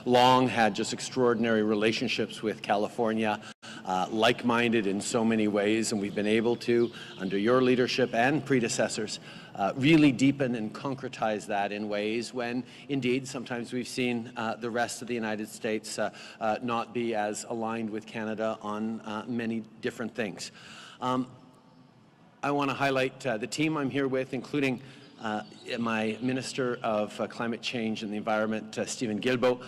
long had just extraordinary relationships with California, like-minded in so many ways, and we've been able to, under your leadership and predecessors, really deepen and concretize that in ways when, indeed, sometimes we've seen the rest of the United States not be as aligned with Canada on many different things. I want to highlight the team I'm here with, including my Minister of Climate Change and the Environment, Stephen Guilbeault.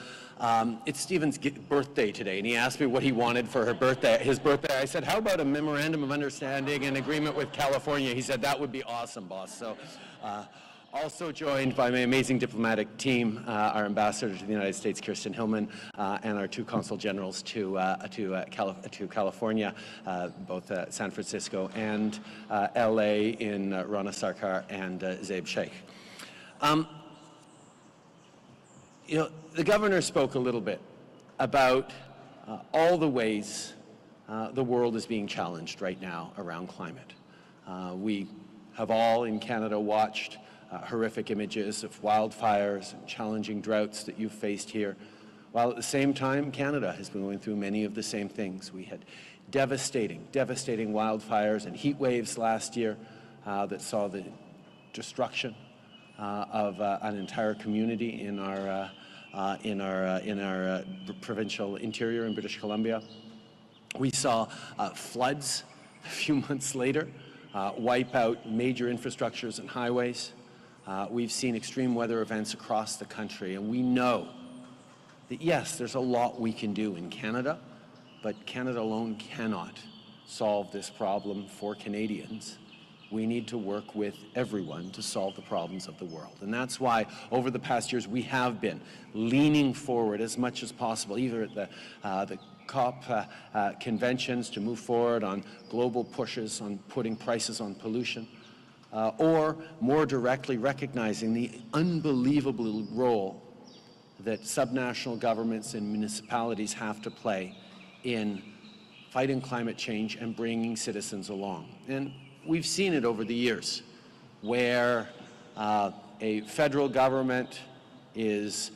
It's Stephen's birthday today, and he asked me what he wanted for his birthday. I said, how about a memorandum of understanding and agreement with California? He said, that would be awesome, boss. So, also joined by my amazing diplomatic team, our ambassador to the United States, Kirsten Hillman, and our two consul generals to California, both San Francisco and LA in Rana Sarkar and Zaib Sheikh. You know, the governor spoke a little bit about all the ways the world is being challenged right now around climate. We have all in Canada watched horrific images of wildfires and challenging droughts that you've faced here, while at the same time Canada has been going through many of the same things. We had devastating wildfires and heat waves last year that saw the destruction of an entire community in our provincial interior in British Columbia. We saw floods a few months later wipe out major infrastructures and highways. We've seen extreme weather events across the country, and we know that, yes, there's a lot we can do in Canada, but Canada alone cannot solve this problem for Canadians. We need to work with everyone to solve the problems of the world. And that's why over the past years we have been leaning forward as much as possible, either at the COP conventions to move forward on global pushes on putting prices on pollution, or more directly recognizing the unbelievable role that subnational governments and municipalities have to play in fighting climate change and bringing citizens along. And we've seen it over the years where a federal government is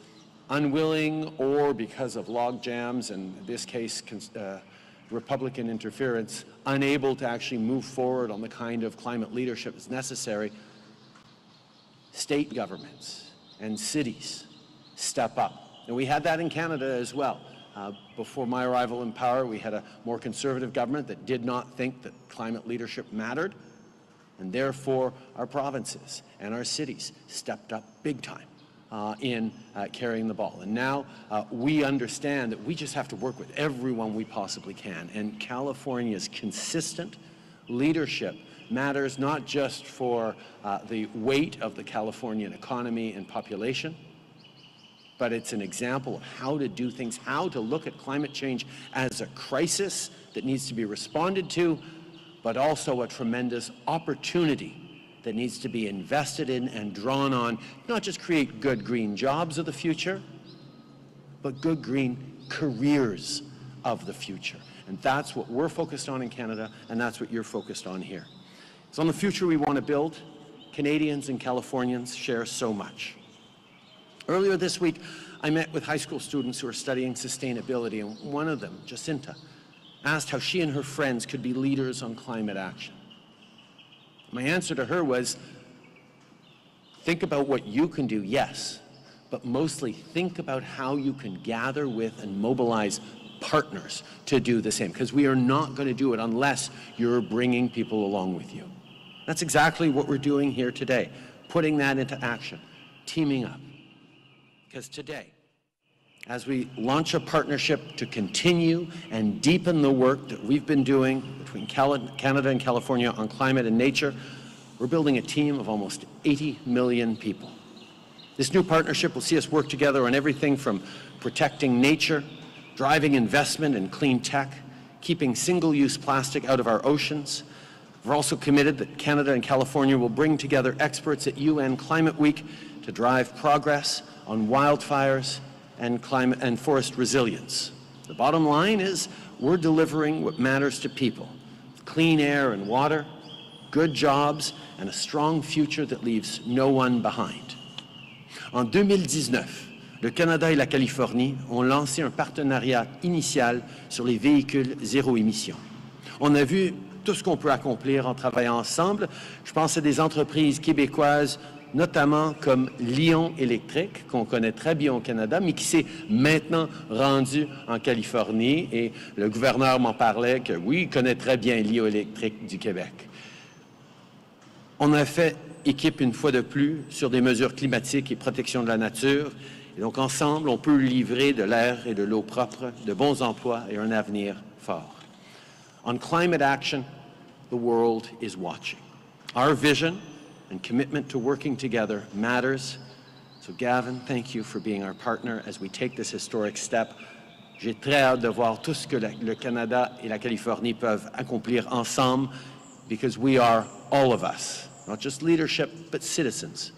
unwilling, or because of log jams, and in this case Republican interference, unable to actually move forward on the kind of climate leadership that's necessary. State governments and cities step up. And we had that in Canada as well. Before my arrival in power, we had a more conservative government that did not think that climate leadership mattered, and therefore our provinces and our cities stepped up big time in carrying the ball. And now we understand that we just have to work with everyone we possibly can, and California's consistent leadership matters not just for the weight of the Californian economy and population, but it's an example of how to do things, how to look at climate change as a crisis that needs to be responded to, but also a tremendous opportunity that needs to be invested in and drawn on, not just create good green jobs of the future, but good green careers of the future. And that's what we're focused on in Canada, and that's what you're focused on here. So on the future we want to build, Canadians and Californians share so much. Earlier this week, I met with high school students who are studying sustainability, and one of them, Jacinta, asked how she and her friends could be leaders on climate action. My answer to her was, think about what you can do, yes, but mostly think about how you can gather with and mobilize partners to do the same, because we are not going to do it unless you're bringing people along with you. That's exactly what we're doing here today, putting that into action, teaming up. Because today, as we launch a partnership to continue and deepen the work that we've been doing between Canada and California on climate and nature, we're building a team of almost 80 million people. This new partnership will see us work together on everything from protecting nature, driving investment in clean tech, keeping single-use plastic out of our oceans. We're also committed that Canada and California will bring together experts at UN Climate Week to drive progress on wildfires and climate and forest resilience. The bottom line is we're delivering what matters to people: clean air and water, good jobs, and a strong future that leaves no one behind. En 2019, le Canada et la Californie ont lancé un partenariat initial sur les véhicules zéro émission. On a vu tout ce qu'on peut accomplir en travaillant ensemble. Je pense à des entreprises québécoises, notamment comme Lion Électrique, qu'on connaît très bien au Canada, mais qui s'est maintenant rendu en Californie. Et le gouverneur m'en parlait que oui, il connaît très bien Lion Électrique du Québec. On a fait équipe une fois de plus sur des mesures climatiques et protection de la nature. Et donc, ensemble, on peut livrer de l'air et de l'eau propre, de bons emplois et un avenir fort. On climate action, the world is watching. Our vision and commitment to working together matters. So, Gavin, thank you for being our partner as we take this historic step. J'ai très hâte de voir tout ce que le Canada et la Californie peuvent accomplir ensemble, because we are all of us, not just leadership, but citizens.